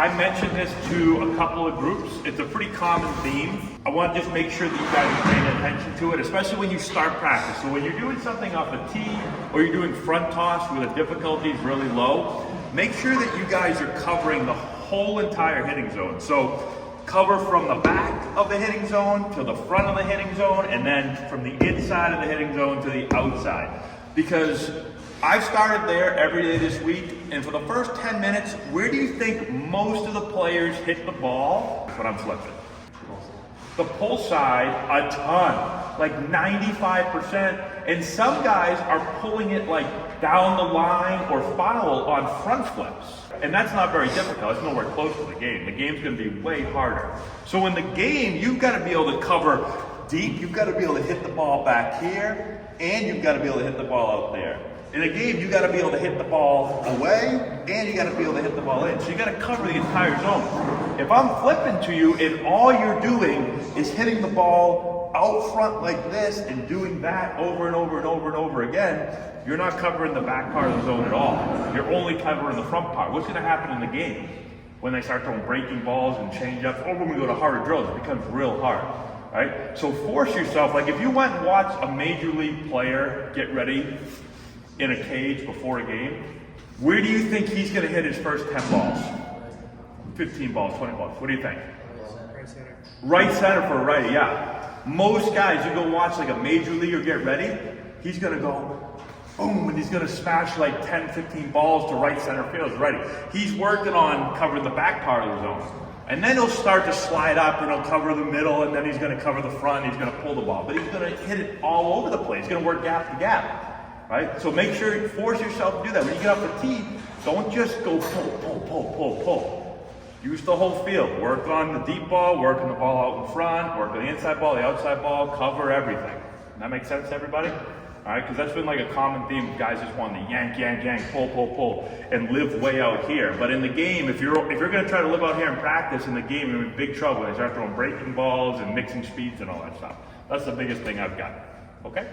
I mentioned this to a couple of groups. It's a pretty common theme. I want to just make sure that you guys are paying attention to it, especially when you start practice. So when you're doing something off a tee or you're doing front toss where the difficulty is really low, make sure that you guys are covering the whole entire hitting zone. So cover from the back of the hitting zone to the front of the hitting zone, and then from the inside of the hitting zone to the outside. Because I've started there every day this week, and for the first 10 minutes, where do you think most of the players hit the ball? That's what I'm flipping. The pull side, a ton, like 95%. And some guys are pulling it like down the line or foul on front flips. And that's not very difficult. It's nowhere close to the game. The game's going to be way harder. So in the game, you've got to be able to cover deep. You've got to be able to hit the ball back here, and you've got to be able to hit the ball out there. In a game, you got to be able to hit the ball away, and you got to be able to hit the ball in. So you got to cover the entire zone. If I'm flipping to you and all you're doing is hitting the ball out front like this and doing that over and over and over and over again, you're not covering the back part of the zone at all. You're only covering the front part. What's going to happen in the game when they start throwing breaking balls and change-ups, or when we go to harder drills, it becomes real hard. Right? So force yourself. Like if you went and watched a major league player get ready in a cage before a game, where do you think he's going to hit his first 10 balls? 15 balls, 20 balls. What do you think? Right center. Right center for a righty, yeah. Most guys, you go watch like a major leaguer get ready, he's going to go boom, and he's going to smash like 10, 15 balls to right center field. He's ready. He's working on covering the back part of the zone. And then he'll start to slide up and he'll cover the middle, and then he's going to cover the front, and he's going to pull the ball. But he's going to hit it all over the place. He's going to work gap to gap. Right? So make sure you force yourself to do that. When you get off the tee, don't just go pull, pull, pull, pull, pull. Use the whole field. Work on the deep ball, work on the ball out in front, work on the inside ball, the outside ball, cover everything. That make sense to everybody? All right, because that's been like a common theme. Guys just want to yank, yank, yank, pull, pull, pull, and live way out here. But in the game, if you're going to try to live out here and practice in the game, you're in big trouble. They start throwing breaking balls and mixing speeds and all that stuff. That's the biggest thing I've got. Okay?